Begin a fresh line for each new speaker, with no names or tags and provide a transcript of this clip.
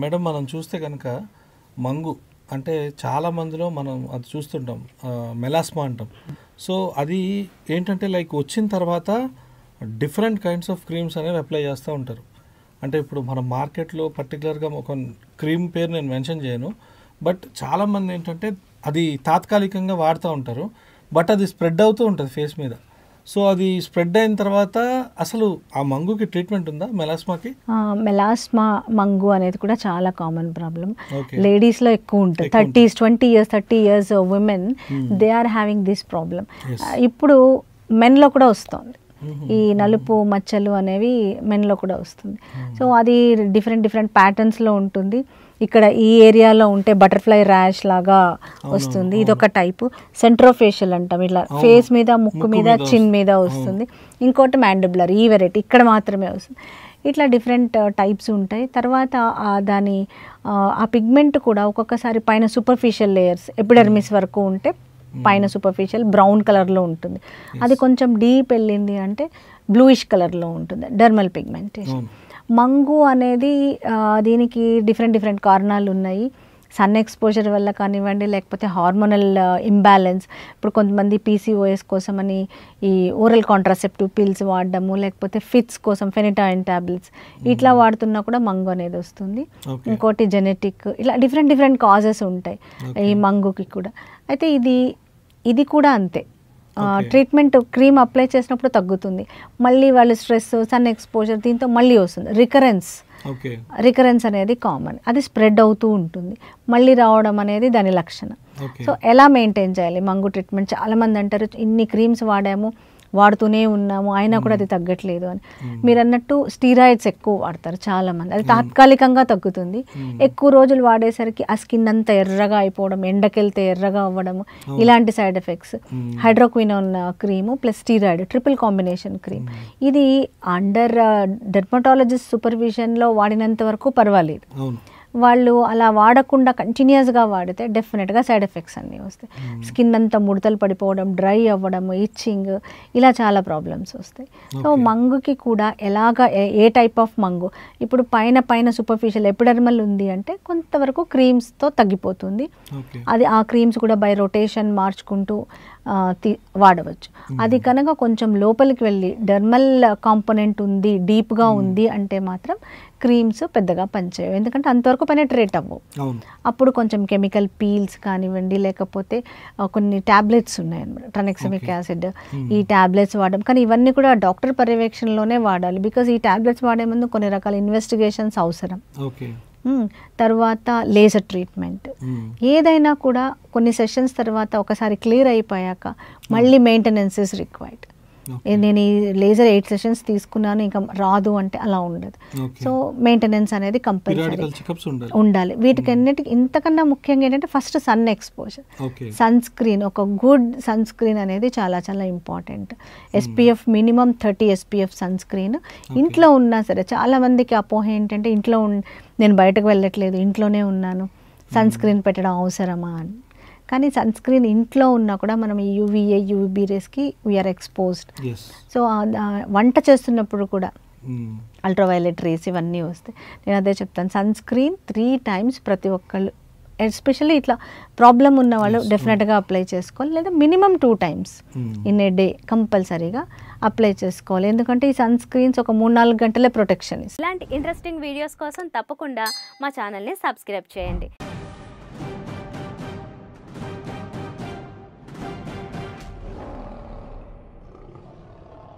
Madam మనం చూస్తే కనుక మంగు అంటే చాలా మందిలో మనం అది చూస్తుంటాం, మెలాస్మా అంటాం. సో అది ఏంటంటే లైక్ వచ్చిన తర్వాత డిఫరెంట్ కైండ్స్ ఆఫ్ క్రీమ్స్ అనేవి అప్లై చేస్తూ ఉంటారు. అంటే ఇప్పుడు మన మార్కెట్లో పర్టికులర్గా ఒక క్రీమ్ పేరు నేను మెన్షన్ చేయను, బట్ చాలామంది ఏంటంటే అది తాత్కాలికంగా వాడుతూ ఉంటారు, బట్ అది స్ప్రెడ్ అవుతూ ఉంటుంది ఫేస్ మీద. సో అది స్ప్రెడ్ అయిన తర్వాత అసలు ఆ మంగుకి ట్రీట్మెంట్ ఉందా, మెలాస్మాకి?
మెలాస్మా మంగు అనేది కూడా చాలా కామన్ ప్రాబ్లం. లేడీస్లో ఎక్కువ ఉంటుంది. 30 years women they are having this problem. ఇప్పుడు మెన్లో కూడా వస్తుంది ఈ నలుపు మచ్చలు అనేవి, మెన్లో కూడా వస్తుంది. సో అది డిఫరెంట్ ప్యాటర్న్స్లో ఉంటుంది. ఇక్కడ ఈ ఏరియాలో ఉంటే బటర్ఫ్లై ర్యాష్ లాగా వస్తుంది, ఇదొక టైపు. సెంట్రోఫేషియల్ అంటాం, ఇట్లా ఫేస్ మీద, ముక్కు మీద, చిన్ మీద వస్తుంది. ఇంకోటి మ్యాండిబులర్, ఈ వెరైటీ ఇక్కడ మాత్రమే వస్తుంది. ఇట్లా డిఫరెంట్ టైప్స్ ఉంటాయి. తర్వాత దాని ఆ పిగ్మెంట్ కూడా ఒక్కొక్కసారి పైన సూపర్ఫిషియల్ లేయర్స్ ఎపిడర్మిస్ వరకు ఉంటే పైన సూపర్ఫిషియల్ బ్రౌన్ కలర్లో ఉంటుంది. అది కొంచెం డీప్ వెళ్ళింది అంటే బ్లూయిష్ కలర్లో ఉంటుంది, డెర్మల్ పిగ్మెంటేషన్. మంగు అనేది దీనికి డిఫరెంట్ కారణాలు ఉన్నాయి. సన్ ఎక్స్పోజర్ వల్ల కానివ్వండి, లేకపోతే హార్మోనల్ ఇంబ్యాలెన్స్. ఇప్పుడు కొంతమంది పీసీఓఎస్ కోసమని ఈ ఓరల్ కాంట్రాసెప్టివ్ పిల్స్ వాడడము, లేకపోతే ఫిట్స్ కోసం ఫెనిటాయిన్ టాబ్లెట్స్ ఇట్లా వాడుతున్నా కూడా మంగు అనేది వస్తుంది. ఇంకోటి జెనెటిక్, ఇలా డిఫరెంట్ కాజెస్ ఉంటాయి ఈ మంగుకి కూడా. అయితే ఇది కూడా అంతే. ట్రీట్మెంట్ క్రీమ్ అప్లై చేసినప్పుడు తగ్గుతుంది, మళ్ళీ వాళ్ళు స్ట్రెస్, సన్ ఎక్స్పోజర్, దీంతో మళ్ళీ వస్తుంది రికరెన్స్ అనేది కామన్. అది స్ప్రెడ్ అవుతూ ఉంటుంది, మళ్ళీ రావడం అనేది దాని లక్షణం. సో ఎలా మెయింటైన్ చేయాలి మంగు ట్రీట్మెంట్? చాలామంది అంటారు ఇన్ని క్రీమ్స్ వాడుతూనే ఉన్నాము అయినా కూడా అది తగ్గట్లేదు అని. మీరు అన్నట్టు స్టీరాయిడ్స్ ఎక్కువ వాడతారు చాలామంది, అది తాత్కాలికంగా తగ్గుతుంది. ఎక్కువ రోజులు వాడేసరికి ఆ స్కిన్ అంతా ఎర్రగా అయిపోవడం, ఎండకెళ్తే ఎర్రగా అవ్వడం, ఇలాంటి side effects. Hydroquinone cream plus steroid triple combination cream, ఇది అండర్ డెర్మటాలజిస్ట్ సూపర్విజన్లో వాడినంత వరకు పర్వాలేదు. వాళ్ళు అలా వాడకుండా కంటిన్యూస్గా వాడితే డెఫినెట్గా సైడ్ ఎఫెక్ట్స్ అన్నీ వస్తాయి. స్కిన్ అంతా ముడతలు పడిపోవడం, డ్రై అవ్వడం, ఇచ్చింగ్, ఇలా చాలా ప్రాబ్లమ్స్ వస్తాయి. సో మంగుకి కూడా ఏ టైప్ ఆఫ్ మంగు, ఇప్పుడు పైన సూపర్ఫిషియల్ ఎపిడర్మల్ ఉంది అంటే కొంతవరకు క్రీమ్స్తో తగ్గిపోతుంది. అది ఆ క్రీమ్స్ కూడా బై రొటేషన్ మార్చుకుంటూ వాడవచ్చు. అది కనుక కొంచెం లోపలికి వెళ్ళి డెర్మల్ కాంపోనెంట్ ఉంది, డీప్గా ఉంది అంటే మాత్రం క్రీమ్స్ పెద్దగా పనిచేయవు, ఎందుకంటే అంతవరకు పెనట్రేట్ అవ్వవు. అప్పుడు కొంచెం కెమికల్ పీల్స్ కానివ్వండి, లేకపోతే కొన్ని ట్యాబ్లెట్స్ ఉన్నాయన్నమాట, ట్రనెక్సమిక్ యాసిడ్, ఈ ట్యాబ్లెట్స్ వాడడం. కానీ ఇవన్నీ కూడా డాక్టర్ పర్యవేక్షణలోనే వాడాలి, బికాజ్ ఈ ట్యాబ్లెట్స్ వాడే ముందు కొన్ని రకాల ఇన్వెస్టిగేషన్స్ అవసరం. తర్వాత లేజర్ ట్రీట్మెంట్, ఏదైనా కూడా కొన్ని సెషన్స్ తర్వాత ఒకసారి క్లియర్ అయిపోయాక మళ్ళీ మెయింటెనెన్స్ ఇస్ రిక్వైర్డ్. నేను ఈ లేజర్ 8 సెషన్స్ తీసుకున్నాను ఇంకా రాదు అంటే అలా ఉండదు. సో మెయింటెనెన్స్ అనేది కంపల్సరీ ఉండాలి. వీటికన్నిటికి ఇంతకన్నా ముఖ్యంగా ఏంటంటే first sun exposure, sun screen, ఒక గుడ్ సన్ స్క్రీన్ అనేది చాలా important. SPF minimum 30 SPF sun screen ఇంట్లో ఉన్నా సరే. చాలా మందికి అపోహ ఏంటంటే నేను బయటకు వెళ్ళట్లేదు, ఇంట్లోనే ఉన్నాను, సన్ స్క్రీన్ పెట్టడం అవసరమా అని. కానీ సన్ స్క్రీన్ ఇంట్లో ఉన్నా కూడా మనం ఈ UVA UVB రేస్కి వీఆర్ ఎక్స్పోజ్డ్. సో వంట చేస్తున్నప్పుడు కూడా అల్ట్రావైలెట్ రేస్ ఇవన్నీ వస్తాయి. నేను అదే చెప్తాను, సన్ స్క్రీన్ 3 times ప్రతి ఒక్కళ్ళు, ఎస్పెషల్లీ ఇట్లా ప్రాబ్లం ఉన్న వాళ్ళు డెఫినెట్గా అప్లై చేసుకోవాలి, లేదా minimum 2 times in a day కంపల్సరీగా అప్లై చేసుకోవాలి. ఎందుకంటే ఈ సన్ స్క్రీన్స్ ఒక 3-4 గంటలే ప్రొటెక్షన్ ఇస్తాయి.
ఇలాంటి ఇంట్రెస్టింగ్ వీడియోస్ కోసం తప్పకుండా మా ఛానల్ని సబ్స్క్రైబ్ చేయండి.